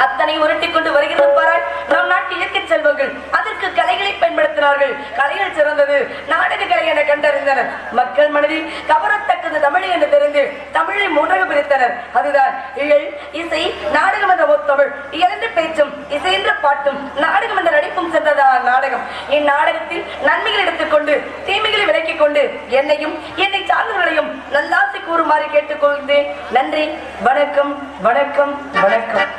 அத்தனை உருட்டி கொண்டு வருகிறது பாராய் நம் நாட்டு இயற்கை செல்வங்கள் அதற்கு கலைகளை பயன்படுத்த பயன்படுத்தினார்கள். கலையில் சிறந்தது நாடக கலை என கண்டறிந்தனர். மக்கள் மனதில் கவரத்தக்கது தமிழ் என்று தெரிந்து தமிழை மூன்றாக பிரித்தனர். அதுதான் இயல், இசை, நாடகம் என்ற முத்தமிழ். இரண்டு பேச்சும் இசை என்ற பாட்டும் நாடகம் என்ற நடிப்பும் சென்றதான் நாடகம். இந்நாடகத்தில் நன்மைகள் எடுத்துக்கொண்டு தீமைகளை விலக்கிக் கொண்டு என்னையும் என்னை சார்ந்தவர்களையும் நல்லாசி கூறுமாறு கேட்டுக்கொள்கிறேன். நன்றி. வணக்கம் வணக்கம் வணக்கம்.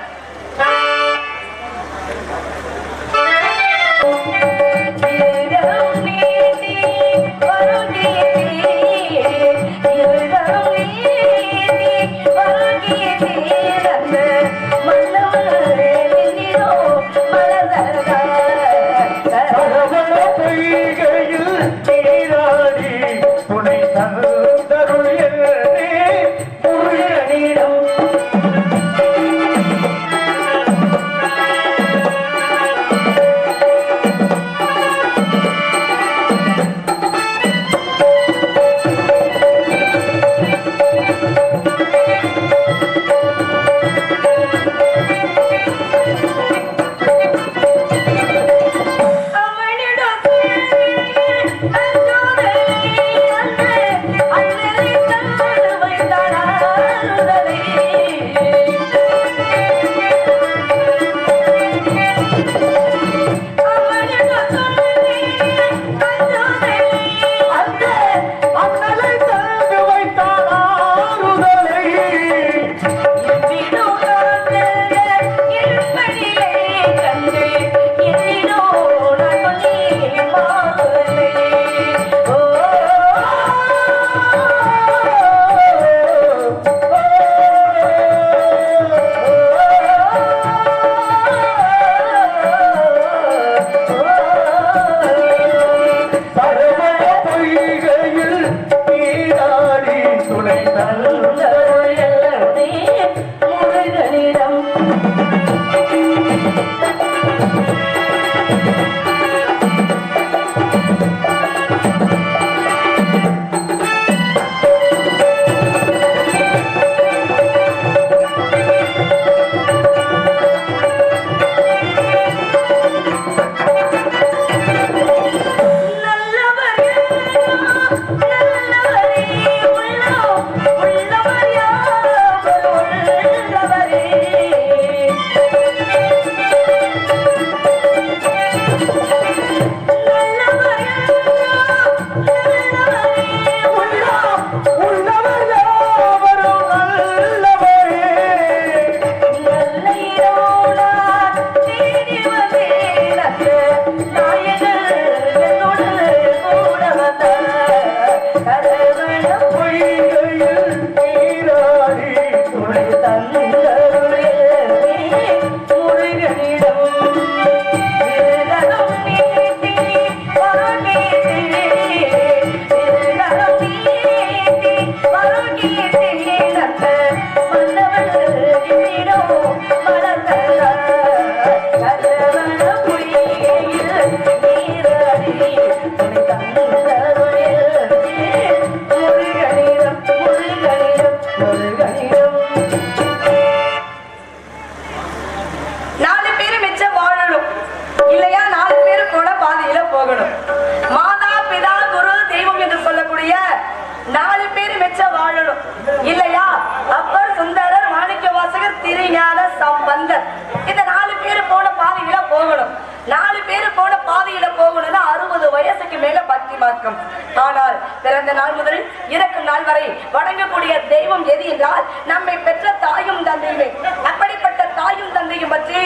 ஆனால் பிறந்த நாள் முதல் இறக்கும் நாள் வரை வணங்கக்கூடிய தெய்வம் எது என்றால் நம்மை பெற்ற தாயும் தந்தையுமே. அப்படிப்பட்ட தாயும் தந்தையும் பற்றி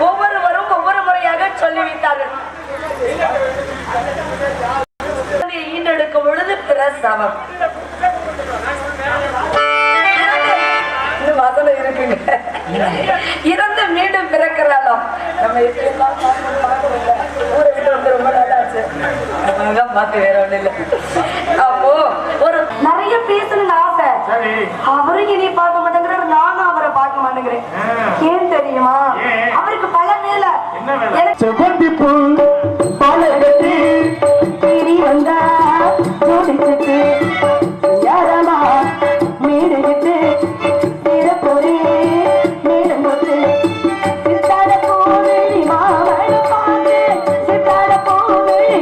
ஒவ்வொருவரும் ஒவ்வொரு முறையாக சொல்லி வைத்தார்கள். ஈண்டெடுக்கும் பொழுது பிரசவம் வசனம் இருக்குங்க. இறந்து மீண்டும் பிறக்கிறாளாம். நம்ம ஊரை விட்டு வந்து ரொம்ப நாளாச்சு. பார்த்து வேற ஒண்ணு இல்லை. அப்போ ஒரு நிறைய பேசணும்னு ஆசை. அவரும் இனி பார்க்க மாட்டேங்கிறாரு, நானும் அவரை பார்க்க மாட்டேங்கிறேன். ஏன் தெரியுமா? அவருக்கு பல வேலை. வந்தா யாரமா மீடுகிட்டு பொறி மீடும் போது சித்தார போவெளி மாமழ பார்த்து சித்தார போவெளி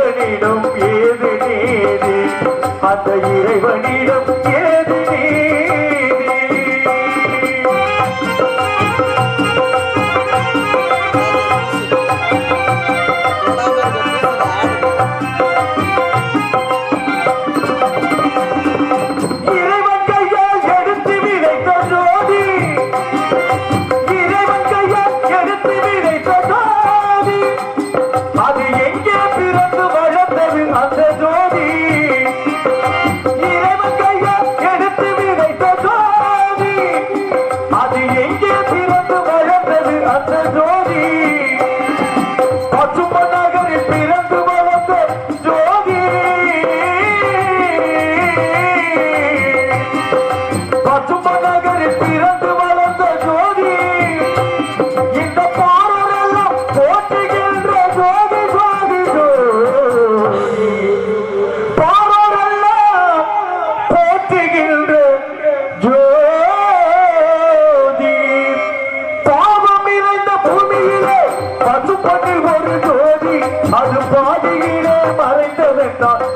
இறைவனிடம் ஏது நீதி அந்த இறைவனிடம் ஏது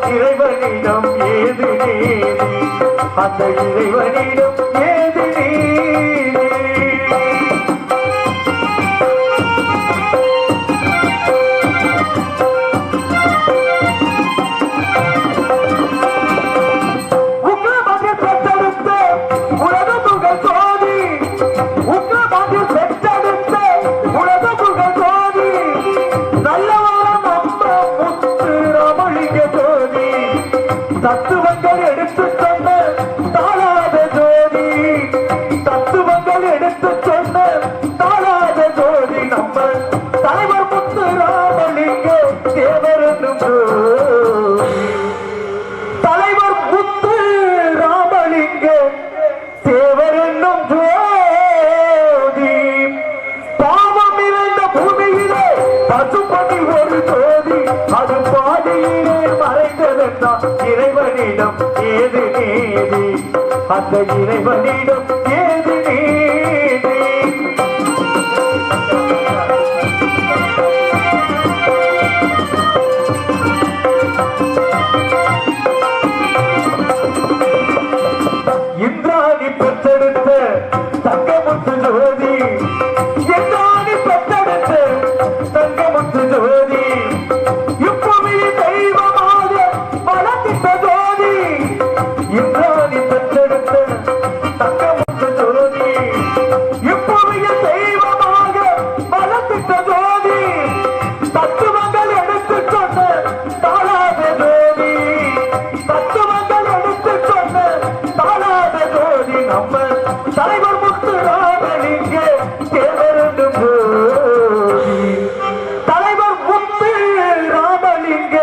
இறைவனிடம் ஏது நீதி அந்த இறைவனிடம் ஏது நீதி உக்ரமதில் பெற்றெடுத்த உலக புகழ் ஜோதி உக்ரமதில் பெற்றெடுத்த உலக புகழ் ஜோதி நல்லவரம் நம்ம முத்து ரமணிக ஜோதி தத்துவங்கள் எடுத்து சொன்ன தாளாத ஜோதி தத்துவங்கள் எடுத்து சொன்ன தாளாத ஜோதி நம்ம தலைவர் முத்து ராமலிங்க தேவர் என்னும் தலைவர் முத்து ராமலிங்க தேவர் என்னும் ஜோதி பாவம் நிறைந்த பூமியிலே பசுப்பதி ஒரு ஜோதி அது பாதியிலே மறைந்ததென்றால் இறைவனிடம் ஏது நீதி அந்த இறைவனிடம் ஏது நீதி இந்திராணி பெற்றெடுத்த தங்கமுத்து ஜோதி இந்திராணி பெற்றெடுத்த தங்கமுத்து ஜோதி இப்பொழுது தெய்வமாக வளர்த்திட்ட ஜோதி இந்திராணி பெற்றெடுத்த தங்கமுத்து ஜோதி இப்பொழுது தெய்வமாக வளர்த்திட்ட ஜோதி தத்துவங்கள் எடுத்து சொன்ன தாளாத ஜோதி தத்துவங்கள் எடுத்து சொன்ன தாளாத ஜோதி நம்ம தலைவர் முத்து ராமலிங்க தேவர் என்னும் ஜோதி தலைவர் முத்து ராமலிங்க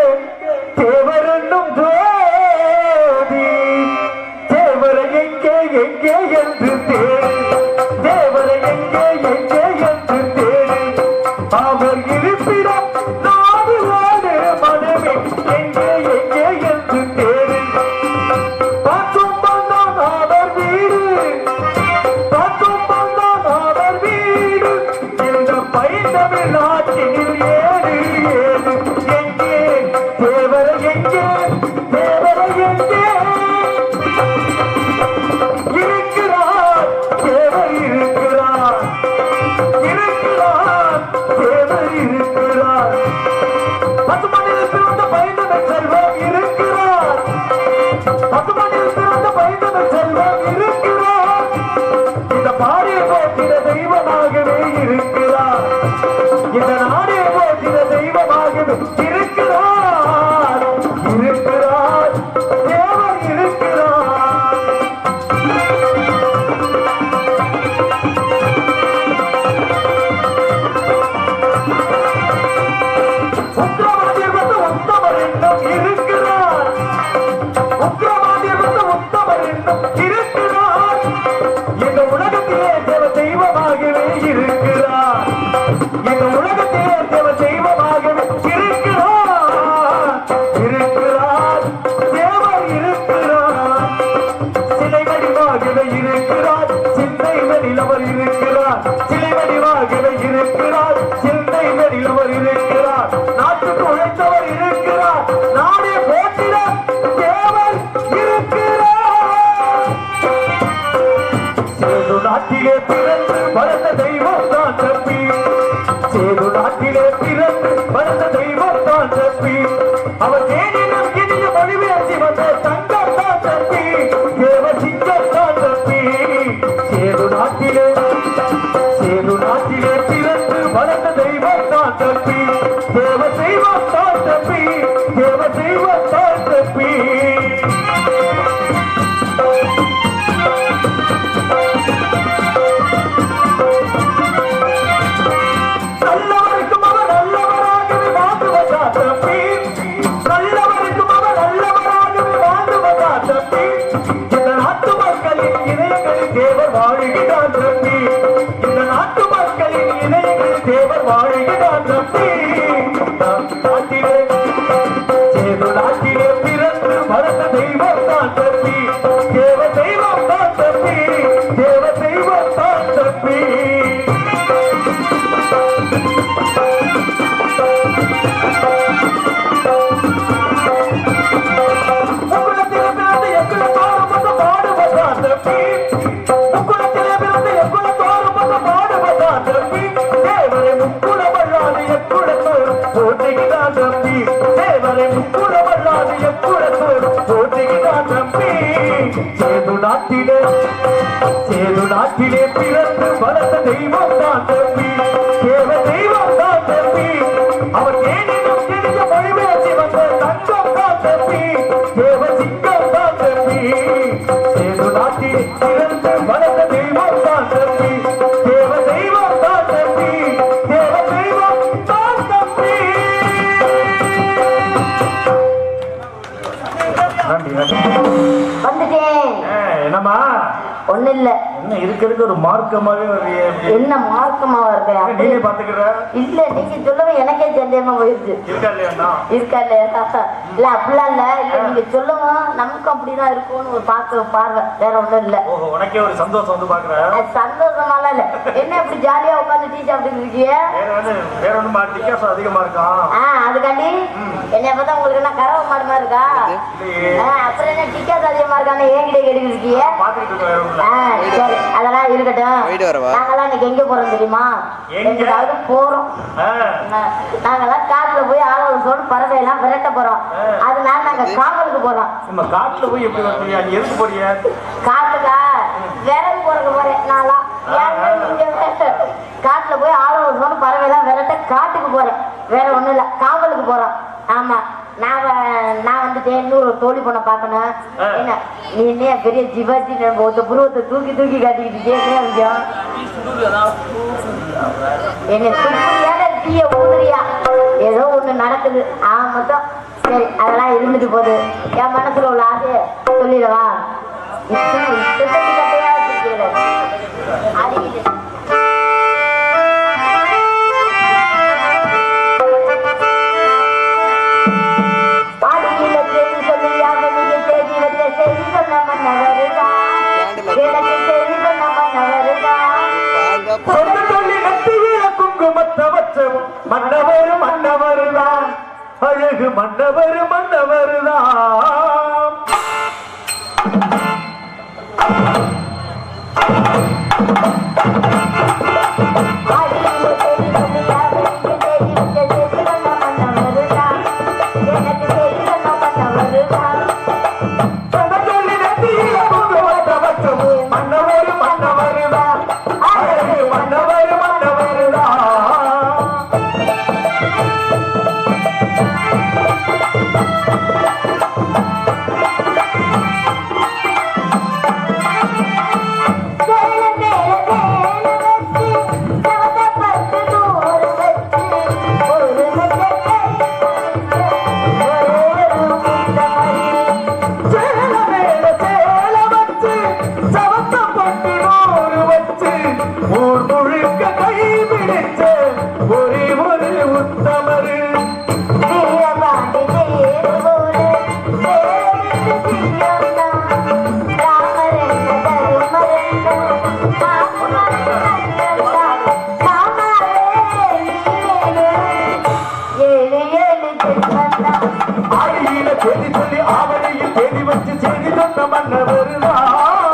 தேவர் என்னும் ஜோதி தேவரை எங்கே என்று தேடு தேவரை எங்கே என்று தேடு அவர் இருப்பிடம் நாடு நாடு மனமே எங்கே என்று தேடு பார்த்தும் வந்தான் அவர் வீடு பார்த்தும் வந்தான் அவர் வீடு இந்த பைந்தமிழ் ஆட்சியில் ஏது ஏது எங்கே தேவரை எங்கே இருக்கிறார் தேவர் இருக்கிறார் இருக்கிறார் தேவர் இருக்கிறார் பசுமணியில் பிறந்த பைந்தமிழ் செல்வம் இருக்கிறார் பசுமணியில் பிறந்த பைந்தமிழ் செல்வம் இருக்கிறார் இந்த பாடிய போற்றின தெய்வமாகவே இருக்கிறார் இந்த நாடே போற்றின தெய்வமாகவே இருக்கிறார் இருக்கிறார் தேவர் இருக்கிறார் உக்கிரவாதியர் வந்து உத்தமர் என்னும் இருக்கிறார் உக்கிரவாதியர் வந்து உத்தமர் என்னும் இருக்கிறார் இந்த உலகத்திலே தேவ தெய்வமாகவே இருக்கிறார் இந்த உலகத்திலே தேவ தெய்வமாகவே இருக்கிறார் இருக்கிறார் தேவர் இருக்கிறார் சிலை வடிவாகவே இருக்கிறார் சிந்தை மேலில் அவர் இருக்கிறார் சிலை வடிவாகவே இருக்கிறார் சிந்தை மேலில் அவர் இருக்கிறார் நாட்டுக்கு உழைத்தவர் இருக்கிறார் வளர்ந்த தெய்வம் தான் தம்பி. சேது நாட்டிலே பிறந்து வளர்ந்த தெய்வம் தான் தம்பி. அவர் தேனினம் இனிய மொழிபெயர்ச்சி வந்த தங்கம் தான் தம்பி. தேவ சிங்கம் தான் தம்பி. சேது நாட்டிலே பிறந்து வளர்ந்த தெய்வம் தான் தம்பி. தேவ தெய்வம் தான் தம்பி. தேவ தெய்வம் தான் தம்பி. சேது நாட்டிலே பிறந்து வளர்ந்த தெய்வம் தான் தம்பி. தேவ தெய்வம் தான் தம்பி. அவர் தேனினம் கிழிய மொழிபெயர்ச்சி வந்த தங்கம் தான் தம்பி. தேவ சிங்கம் தான் தம்பி. சேது நாட்டிலே பிறந்து வளர்ந்த தெய்வம் தான் தம்பி. தேவ தெய்வம் தான் தம்பி. தேவ தெய்வம் தான் தம்பி. வந்துட்டேன். என்னம்மா ஒண்ணு இல்ல, என்ன இருக்கு ஒரு மார்க்கமாவே வர்றியே? என்ன மார்க்கமா வருது? நீங்க பாத்துக்கிற இல்ல, நீங்க சொல்லவே எனக்கே சந்தேகமா போயிடுச்சு. இருக்கா இல்லையா? இருக்கா இல்லையா? இல்ல அப்படிலாம் இல்ல. இல்ல நீங்க சொல்லவும் நமக்கும் அப்படிதான் இருக்கும்னு ஒரு பார்வை, வேற ஒண்ணும் இல்ல. ஓஹோ, உனக்கே ஒரு சந்தோஷம் வந்து பாக்குறேன். சந்தோஷமாலாம் இல்ல. என்ன இப்படி ஜாலியா உட்காந்து டீ சாப்பிட்டு இருக்கீங்க? வேற ஒண்ணும் வித்தியாசம் அதிகமா இருக்கான். அதுக்காண்டி என்னைய பார்த்தா உங்களுக்கு என்ன கறவை மாடு மாதிரி இருக்கா? அப்புறம் என்ன டிக்கெட் அதிகமா இருக்கான்னு ஏங்கிட்ட கேட்டு இருக்கீங்க? சரி, அதெல்லாம் இருக்கட்டும். நாங்கெல்லாம் இன்னைக்கு எங்க போறோம் தெரியுமா? எங்கேயாவது போறோம். நாங்கெல்லாம் காட்டுல போய் ஆலோசனை பறவை எல்லாம் விரட்ட போறோம். அதனால நாங்க காவலுக்கு போறோம். காட்டுல போய் எப்படி வரீங்க? எதுக்கு போறீங்க? காட்டுக்கா விரவு போறதுக்கு போறேன். நான்லாம் காட்டுல போய் ஆலோசனை பறவை எல்லாம் விரட்ட காட்டுக்கு போறேன். வேற ஒண்ணும் இல்ல, காவலுக்கு போறோம். ஆமா, நான் வந்துட்டு இன்னொரு தோழி பொண்ணை பார்க்கணும். என்ன நீ என்ன பெரிய ஜிவாஜி புருவத்தை தூக்கி தூக்கி காட்டிக்கிட்டு கேட்க என்ன துப்புறியா தீய ஊதுறியா? ஏதோ ஒண்ணு நடக்குது. மொத்தம் சரி, அதெல்லாம் இருந்துட்டு போகுது. என் மனசுல உள்ள ஆசைய சொல்லிடவா? மன்னவர் மன்னவருதான், அழகு மன்னவர் மன்னவருதான். மன்னவருதான்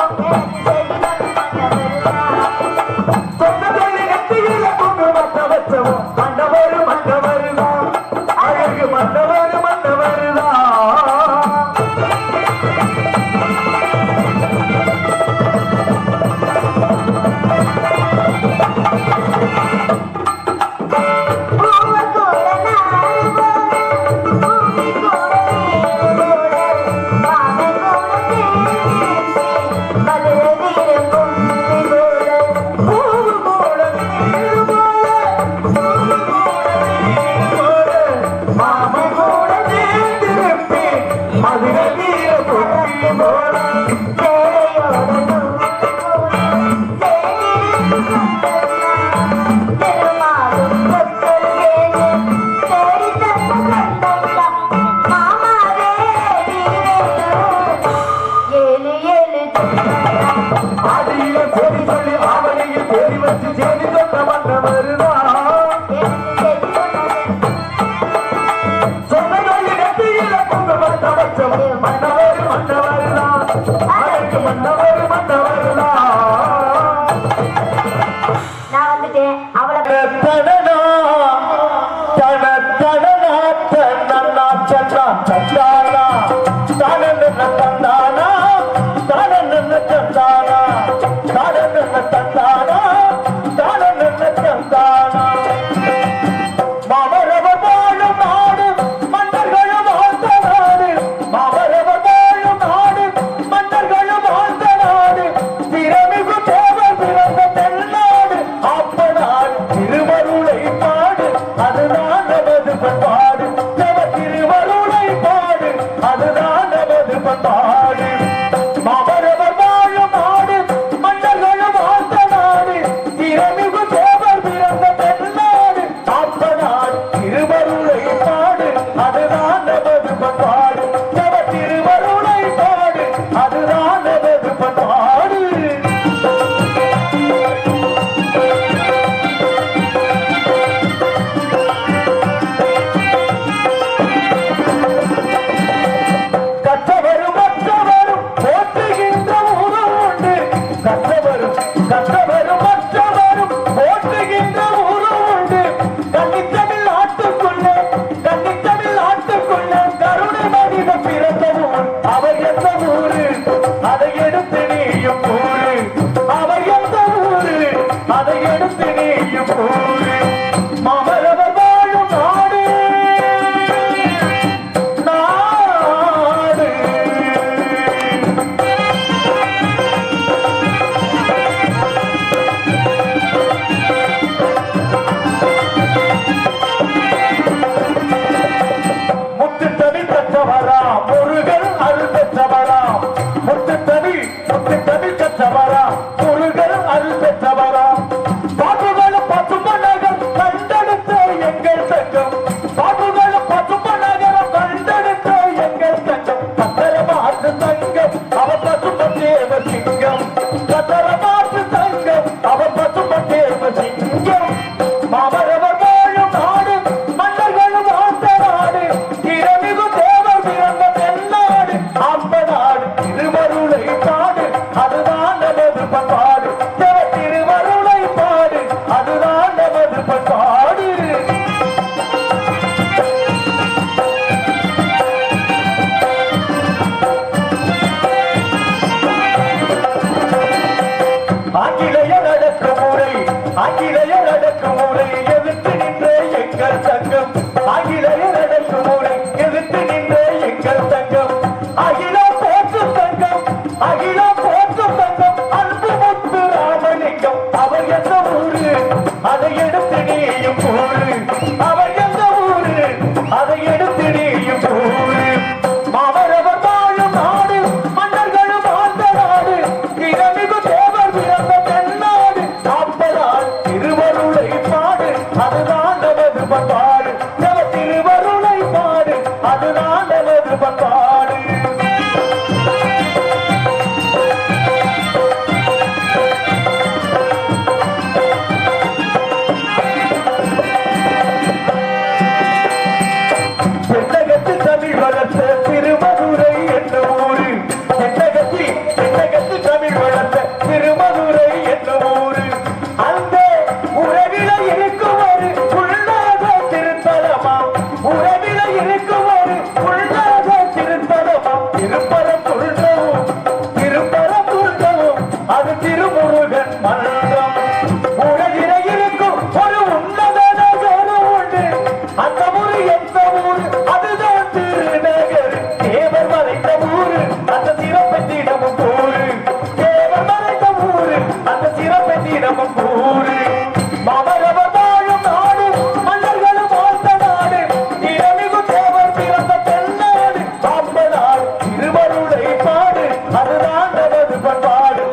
மாமரவர் வாழும் நாடு மன்னர்களும் வாழ்ந்த நாடு நிலமிகு தேவர் பிறந்த தென்னாடு பாம்பனாடு திருவருளை பாடு அதுதான் நமது பண்பாடு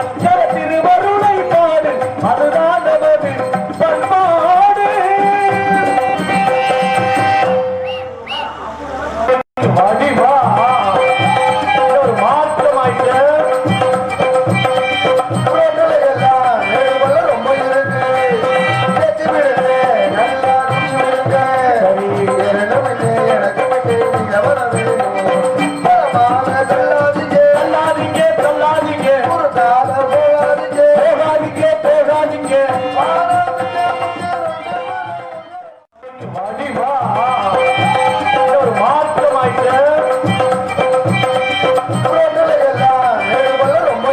திருவருளை பாடு அதுதான் நமது பண்பாடு வடிவா ஒரு மாற்றமாயிட்ட ரொம்ப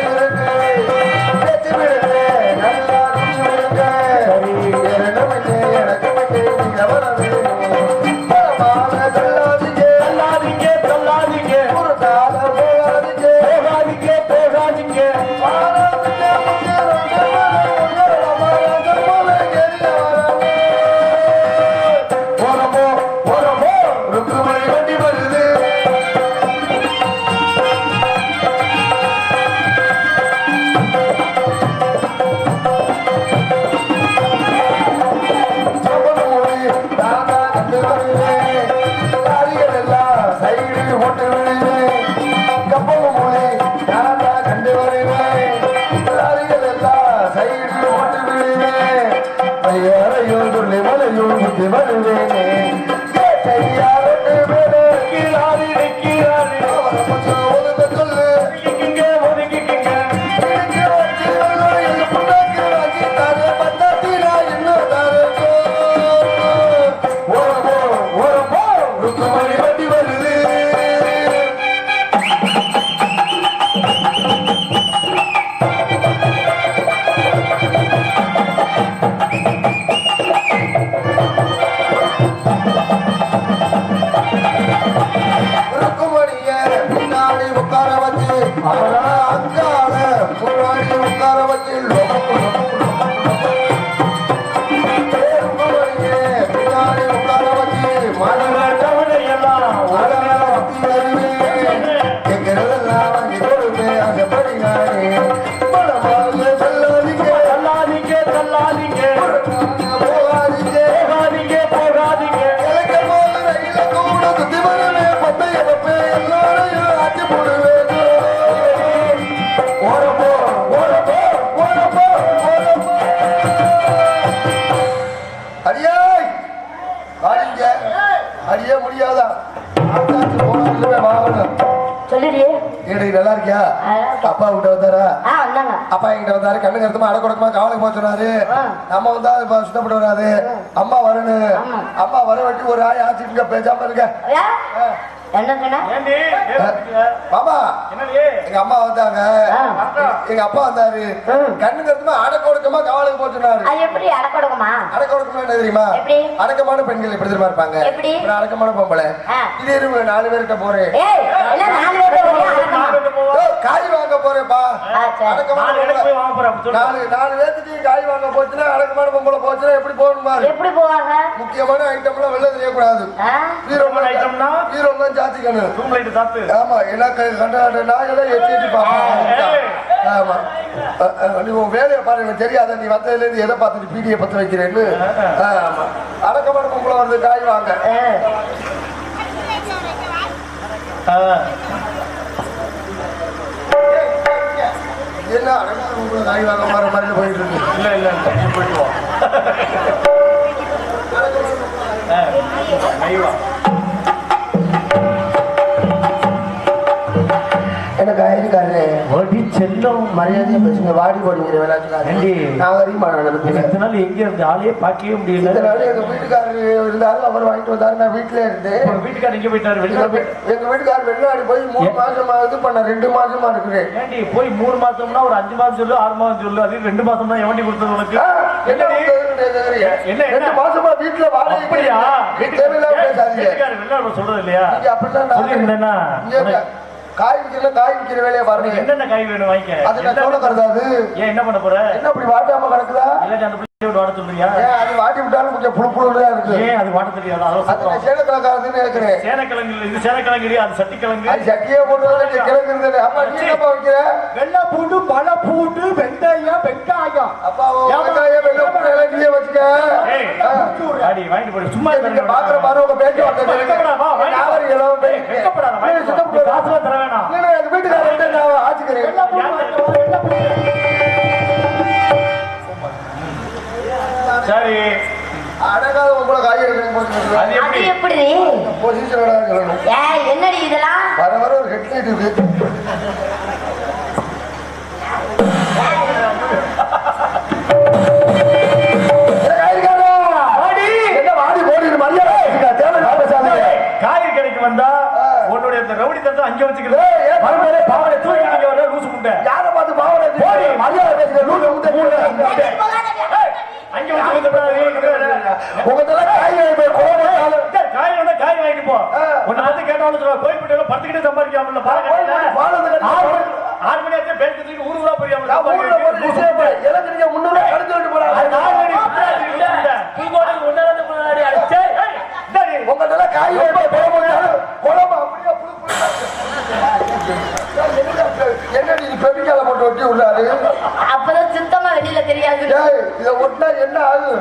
இருக்கு நல்லா இருக்கியா? அப்பா கிட்ட வந்தாரா? அப்பா என்கிட்ட வந்தாரு. கண்ணு கருத்துமா அடை கொடுக்கமா காவலுக்கு போக சொன்னாரு. நம்ம வந்தா இப்ப சுத்தப்பட்டு வராது. அம்மா வரணும். அம்மா வர வச்சு ஒரு ஆய் ஆச்சிட்டு பேசாம இருக்க. பாபா எங்க அம்மா வந்தாங்க. எங்க அப்பா வந்தாரு. கண்ணு கருத்துமா அடை கொடுக்கமா காவலுக்கு போக சொன்னாரு. அடக்கொடுக்கமா என்ன தெரியுமா? அடக்கமான பெண்கள் எப்படி தெரியுமா இருப்பாங்க? அடக்கமான பொம்பளை. இது 4 பேர்கிட்ட போறேன். காய் வாங்க போறேப்பா. அடக்கமான 4 பேர்த்துக்கு காய் வாங்க போச்சுன்னா அடக்கமான பொம்பளை போச்சுன்னா எப்படி போகணும் பாரு. எப்படி போவாங்க? முக்கியமான ஐட்டம் எல்லாம் வெளில தெரியக்கூடாது. ஹீரோலாம் ஜாத்திக்கணும். ஆமா எனக்கு கண்ட நாயெல்லாம் எட்டி பாப்பா. ஆமா நீ உன் வேலையை பாரு. தெரியாத நீ வந்ததுல இருந்து எதை பார்த்துட்டு பீடியை பத்த வைக்கிறேன்னு. ஆமா அடக்கமான பொம்பளை வந்து காய் வாங்க. என்ன அடக்கமான பொம்பளை காய் வாங்க மாற மாதிரி போயிட்டு இருக்கு. இல்ல போயிட்டு வா. எனக்கு ஆயிருக்காரு வாடி செல்லம் மரியாதையா பேசுங்க. வாடி போடுங்கிற நாள் எங்க இருந்து ஆளையே பார்க்கவே முடியல. எங்க வீட்டுக்காரரு இருந்தாரு. அவர் வாங்கிட்டு வந்தாரு. நான் வீட்டுல இருந்தேன். வீட்டுக்காரர் எங்க போயிட்டாரு? எங்க வீட்டுக்காரர் வெளிநாடு போய் 3 மாசமா இது பண்ண 2 மாசமா இருக்கிறேன். ஏண்டி போய் 3 மாசம்னா ஒரு 5 மாசம் சொல்லு 6 மாசம் சொல்லு. அது 2 மாசம் தான் எவண்டி கொடுத்தது உனக்கு? என்ன 2 மாசமா வீட்டுல வாடகை. அப்படியா? வெளிநாடு சொல்றது இல்லையா? அப்படின்னா காய் விக்கிற வேலையை பாருங்க. என்னென்ன காய் வேணும் வாங்கிக்க. அது நான் சொல்ல கருதாது. ஏன் என்ன பண்ண போற? என்ன அப்படி வாட்டாம கிடக்குதா? வாட சொல்றியா? அது வாட்டி விட்டாலும் கொஞ்சம் புழு புழுதான் இருக்கு. ஏன் அது வாட்ட தெரியாது? அது சேனக்கிழங்காதுன்னு கேட்கிறேன். சேனக்கிழங்கு இல்லை, இது சேனக்கிழங்கு இல்லையா? அது சட்டிக்கிழங்கு. அது சட்டியே போட்டு கிழங்கு இருந்தது. அப்பா நீ என்னப்பா வைக்கிற? வெள்ளை பூண்டு, பழ பூண்டு, வெங்காயம், வெங்காயம். அப்பா வெங்காயம் வெள்ளை பூண்டு எல்லாம் நீயே வச்சுக்க. அடி வாங்கிட்டு போடு. சும்மா பாக்குற பாரு உங்க பேச்சு தர வேணாம். வீட்டுக்காரன் ஆச்சுக்கிறேன். சரி அடகாத உங்களை காய்கறி எப்படி பொசிஷன் என்னடி இதெல்லாம் வர வர ஒரு ஹெட்லைட் இருக்கு. காய்கறி கடைக்கு வந்தா உன்னுடைய ரவுடி தட்டு அங்க வச்சுக்கிறது. பாவனை தூக்கி வர லூசு முட்டை. யாரை பார்த்து பாவனை மரியாதை பேசுகிற லூசு முட்டை அங்க வச்சு உங்கள்கிட்ட காய் வந்தா காய் வாங்கிட்டு போ. உன்னை வந்து கேட்டாலும் போய்விட்டு பத்துக்கிட்டே சம்பாதிக்காமல 6 மணி ஆச்சு பேருக்கு ஊருவா புரியாம முன்னூறு கடிச்சு விட்டு போறாங்க. உங்கள்கிட்ட காய் குழம்பு அப்படியே என்னடி பெருக்கால போட்டு ஒட்டி விடுறாரு. அப்பதான் சுத்தமா வெளியில தெரியாது. இதை ஒட்டினா என்ன ஆகுது?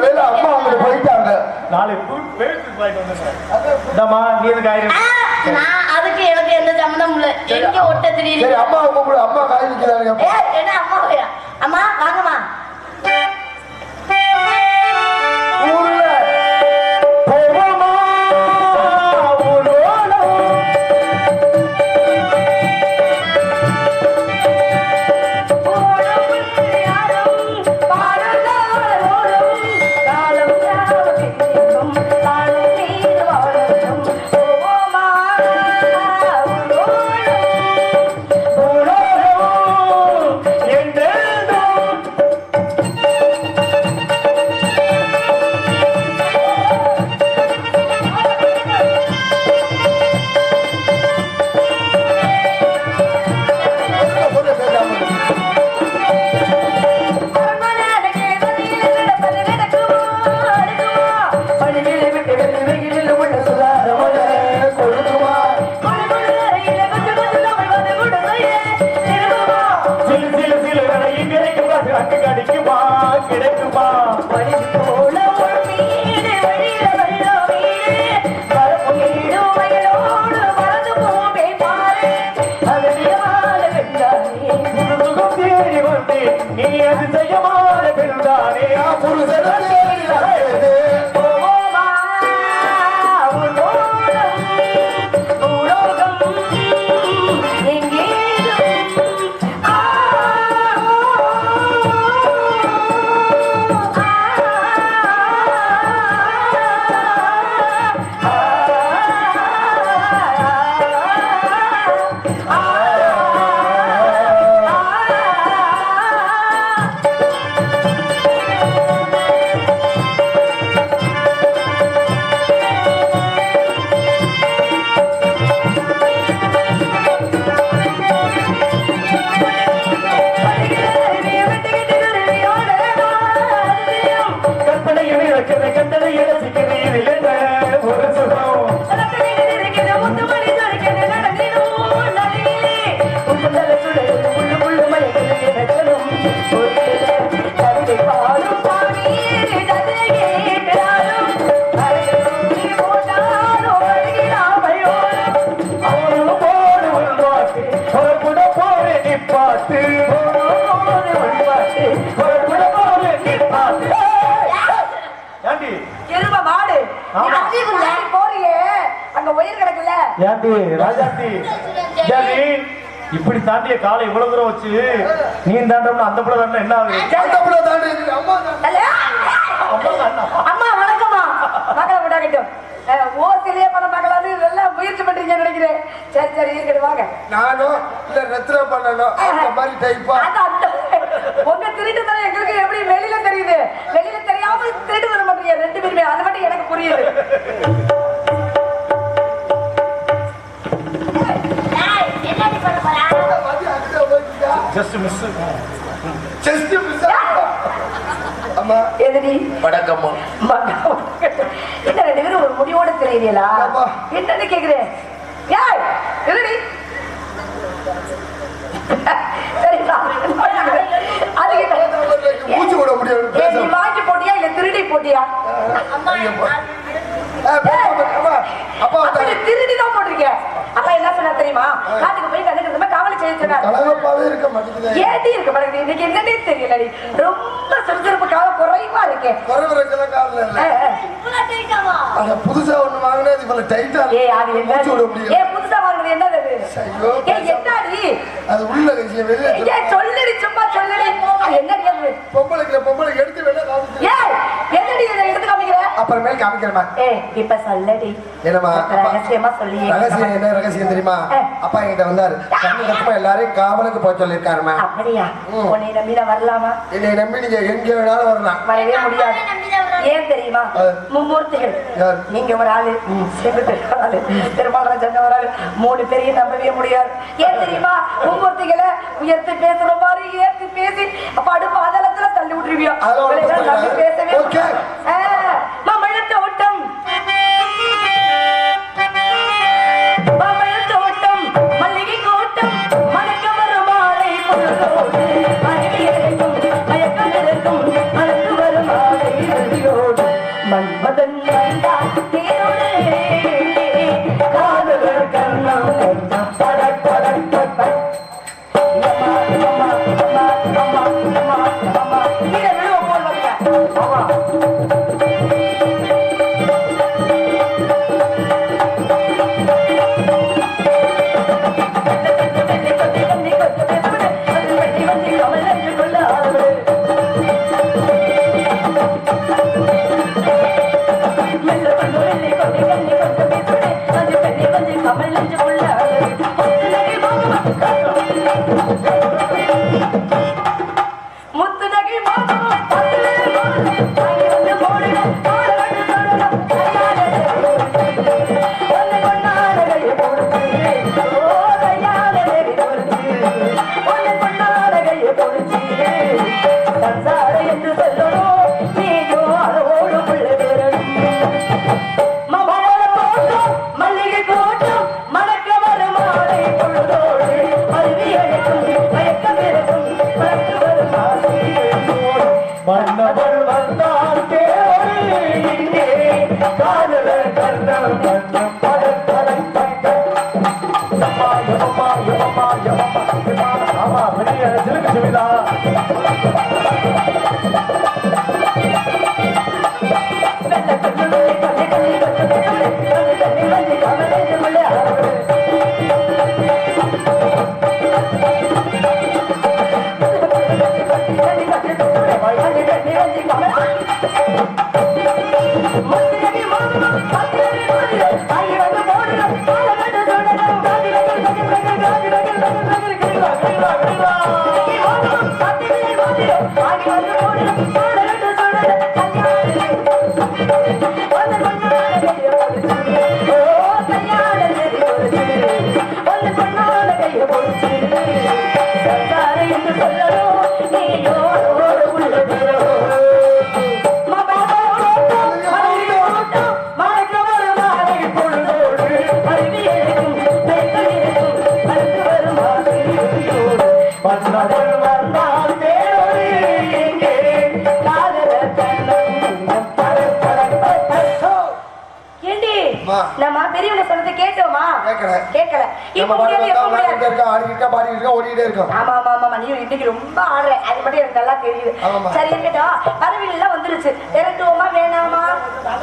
வேலை அம்மா அவங்களுக்கு போயிட்டாங்க. நான் அதுக்கு எனக்கு எந்த சம்மந்தம் இல்ல. எங்க ஒட்ட தெரியுது. அம்மா கூப்பிடு. அம்மா காய் விற்கிறாங்க. என்ன அம்மா அம்மா வாங்கம்மா. ஊர்ல இப்படி தாண்டிய காலை இவ்வளவு தூரம் வச்சு நீ தாண்டா அந்த புள்ள தாண்டா என்ன ஆகுது? அம்மா வணக்கம்மா. மகளை விடாகட்டும். ஓசிலேயே பணம் பார்க்கலான்னு எல்லாம் முயற்சி பண்றீங்க நினைக்கிறேன். சரி சரி இருக்கட்டும் வாங்க. நானும் இல்ல ரத்னா பண்ணணும் அந்த மாதிரி டைப்பா. உங்க திருட்டு தர எங்களுக்கு எப்படி வெளியில தெரியுது? வெளியில தெரியாம திருட்டு வர மாட்டீங்க 2 பேருமே. அது மட்டும் எனக்கு புரியுது. Just miss. Just miss. எதிரி வணக்கம்மா. என்ன 2 பேரும் ஒரு முடிவோட தெரியலா? ஆமா. என்னன்னு கேக்குறேன். ஏய் எதிரி சரிங்களா? மூச்சு விட முடியாது. நீ வாங்கி போட்டியா இல்ல திருடி போட்டியா? அப்பா திருடி தான் போட்டிருக்க. அப்பா என்ன சொன்னா தெரியுமா? காட்டுக்கு போய் கண்ணுக்கு காவலை செய்ய சொன்னார். கலகப்பாவே இருக்க மாட்டேங்குது. ஏடி இருக்க மாட்டேங்குது. இன்னைக்கு என்னன்னே தெரியல. ரொம்ப சுறுசுறுப்புக்காக குறைவா இருக்கேன். குறைவரைக்கெல்லாம் காரணம் இல்லை. புதுசா ஒண்ணு வாங்கினா இவ்வளவு டைட்டா அது என்ன? புதுசா வாங்குறது என்னது? என்னடி அது உள்ள விஷயம் வெளியே சொல்லடி, சும்மா சொல்லடி. என்னடி அது? பொம்பளை எடுத்து வெளியே காமிச்சு. என்னடி இதை எடுத்து காமிக்கிற? அப்புறமே காமிக்கிறேமா. இப்ப சொல்லடி. என்னமா ரகசியமா சொல்லி. ரகசியம் என்ன ரகசியம் தெரியுமா? அப்பா என்கிட்ட வந்தாரு. கண்ணு எல்லாரையும் காவலுக்கு போக சொல்லிருக்காருமா. அப்படியா? உன்னை நம்பி நான் வரலாமா? என்னை நம்பி நீங்க எங்க வேணாலும் வரலாம். வரவே முடியாது. ஏன் தெரியுமா? மும்மூர்த்திகள். நீங்க ஒரு ஆளு, ஆளு, பெருமாள் ஒரு ஆளு, 3 பேரையும் நம்பவே முடியாது. ஏன் தெரியுமா? மும்மூர்த்திகளை உயர்த்தி பேசுற மாதிரி ஏற்றி பேசி படுப்பு அதலத்துல தள்ளி விட்டுருவியா? நம்பி பேசவே மாமழத்தோட்டம் மாமழத்தோட்டம் மல்லிகை கூட்டம் மணக்க வரும் மாலை பொழுதோடு மயக்கம் நடக்கும் மணக்கு வரும் மாலை வெள்ளியோடு மன்மதன் வந்தான் தேரோடு காதலர் கண்ணம் படக் படக் படக் நம்ம பெரியவங்க சொன்னதை கேட்டோமா? கேட்கல. இப்ப முடியாது, எப்ப முடியாது? ஓடிட்டே இருக்கும். ஆமா ஆமா ஆமா, நீ இன்னைக்கு ரொம்ப ஆடுற, அது மட்டும் எனக்கு நல்லா தெரியுது. சரி இருக்கட்டும், பறவைகள் எல்லாம் வந்துருச்சு. விரட்டுவோமா வேணாமா?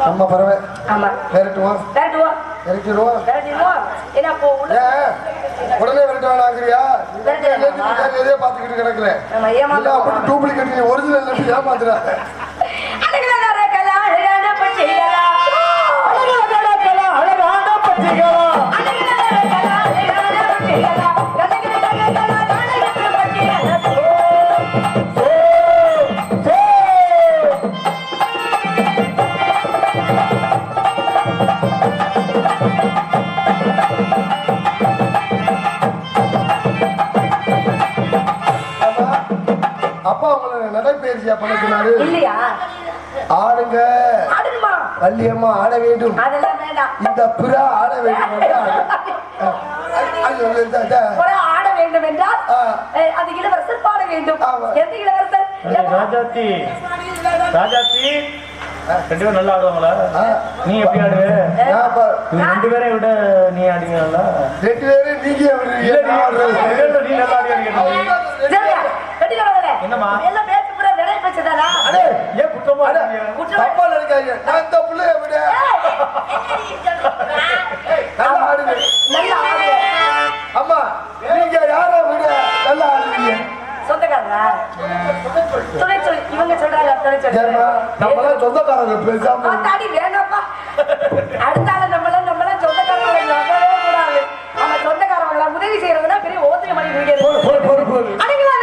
நம்ம பறவை. ஆமா விரட்டுவோம். விரட்டுவோம். விரட்டிடுவோம். விரட்டிடுவோம். ஏன்னா போ உடனே விரட்ட வேணாங்கிறியா? இதே பாத்துக்கிட்டு கிடக்குறேன். நம்ம ஏமாத்தா டூப்ளிகேட் ஒரிஜினல் ஏமாத்துறா. இல்லையா? ஆடுங்க ஆடுமா வள்ளியம்மா ஆட வேண்டும் அதெல்லாம் வேண்டாம் இந்த புறா ஆட வேண்டும் என்றால் புறா ஆட வேண்டும் என்றால் ஆ. அது இளவரசர் பாட வேண்டும் ஆமா. எந்த இளவரசர் ராஜாத்தி ராஜாத்தி ரெண்டு பேரும் நல்லா ஆடுவாங்களா நீ எப்படி ஆடுவே நீ ரெண்டு பேரை விட நீ ஆடுவீங்களா ரெண்டு பேரும் நீங்க இல்ல, நீ நல்லா ஆடுவீங்க சரியா? கட்டி வரல. என்னம்மா? எல்லாம் பேச்சு பூரா விலை பேச்சுதானா? அடே ஏன் குற்றமா அட, ஆடுவீங்க? தப்பா நினைக்காதீங்க. நான் இந்த புள்ளைய விட நல்லா ஆடுவேன். நல்லா ஆடு. அம்மா நீங்க யாரை விட நல்லா ஆடுவீங்க சொந்தக்காரங்களா? துணைச்சொல். இவங்க சொல்றாங்க துணைச்சொல். ஏம்மா, நம்மளாம் சொந்தக்காரங்க பேசாம ஆத்தாடி வேணாப்பா. அடுத்தால நம்மளாம் சொந்தக்காரங்களை நம்பவே கூடாது. நம்ம சொந்தக்காரங்களை உதவி செய்யறதுன்னா பெரிய ஓத்திய மணி போடு. அடிக்கலாம்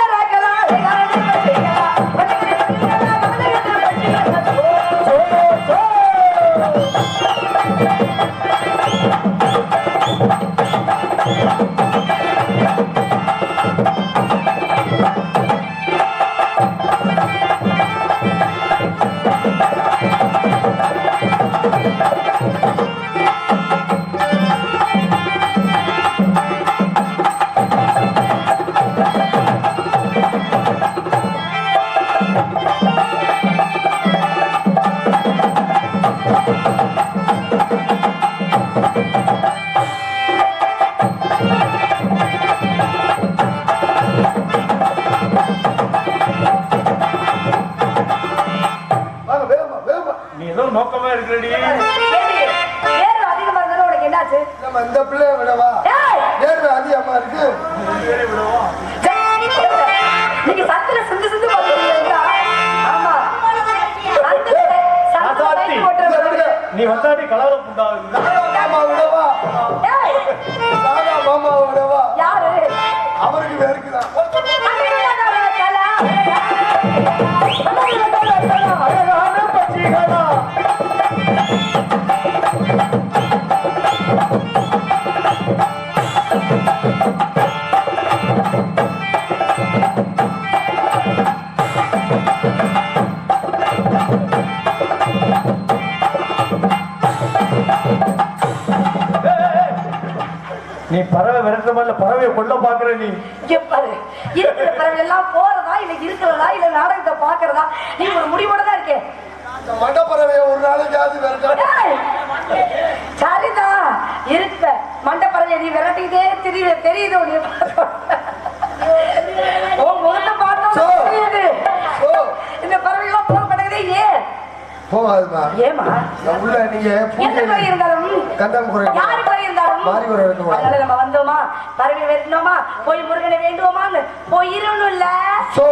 வாங்க வேகமா நீ ஏதோ நோக்கமா இருக்கிறடி வேறு அதிகமா இருந்தாலும் உனக்கு என்னாச்சு? நம்ம இந்த பிள்ளைய விடவா ஏய்! நேர்வு அதிகமா இருக்கு நீங்க சத்துல சிந்து பாத்துருக்கீங்களா? ஆமா. சத்துல ராசாத்தி. கைக்கு ஓட்டுறது. நீ வந்தாடி கலவரம் உண்டாகுது மாமா விடவா ஏய்! ராதா மாமா விடவா யாரு? அவருக்கு வேறுக்குதான் நீ பறவை விரட்டுற மாதிரி பறவையை கொல்ல பாக்குற நீ இங்க பாரு. இருக்கிற பிறகு எல்லாம் போறதா இல்ல இருக்கிறதா இல்ல நாடகத்தை பாக்குறதா நீ ஒரு முடிவோட தான் இருக்கே. இந்த மண்டப்பறவைய ஒரு நாளைக்காவது விரட்டா ஏய்! சரிதான் இருப்ப மண்டப்பறவை நீ விரட்டிட்டே தெரியுது உன்னை உன் முகத்தை பார்த்தா சோ. தெரியுது. ஓ இந்த பறவை எல்லாம் போக மாட்டேங்குதே ஏன்? போகாதுமா ஏமா? உள்ள நீங்க எந்த குறை இருந்தாலும் கண்டம் குறை யாரு குறை இருந்தாலும் மாறி குறை இருக்க கூடாது. அதனால நம்ம வந்தோமா பறவை வெட்டினோமா போய் முருகனை வேண்டுவோமான்னு போயிரும்ல. சோ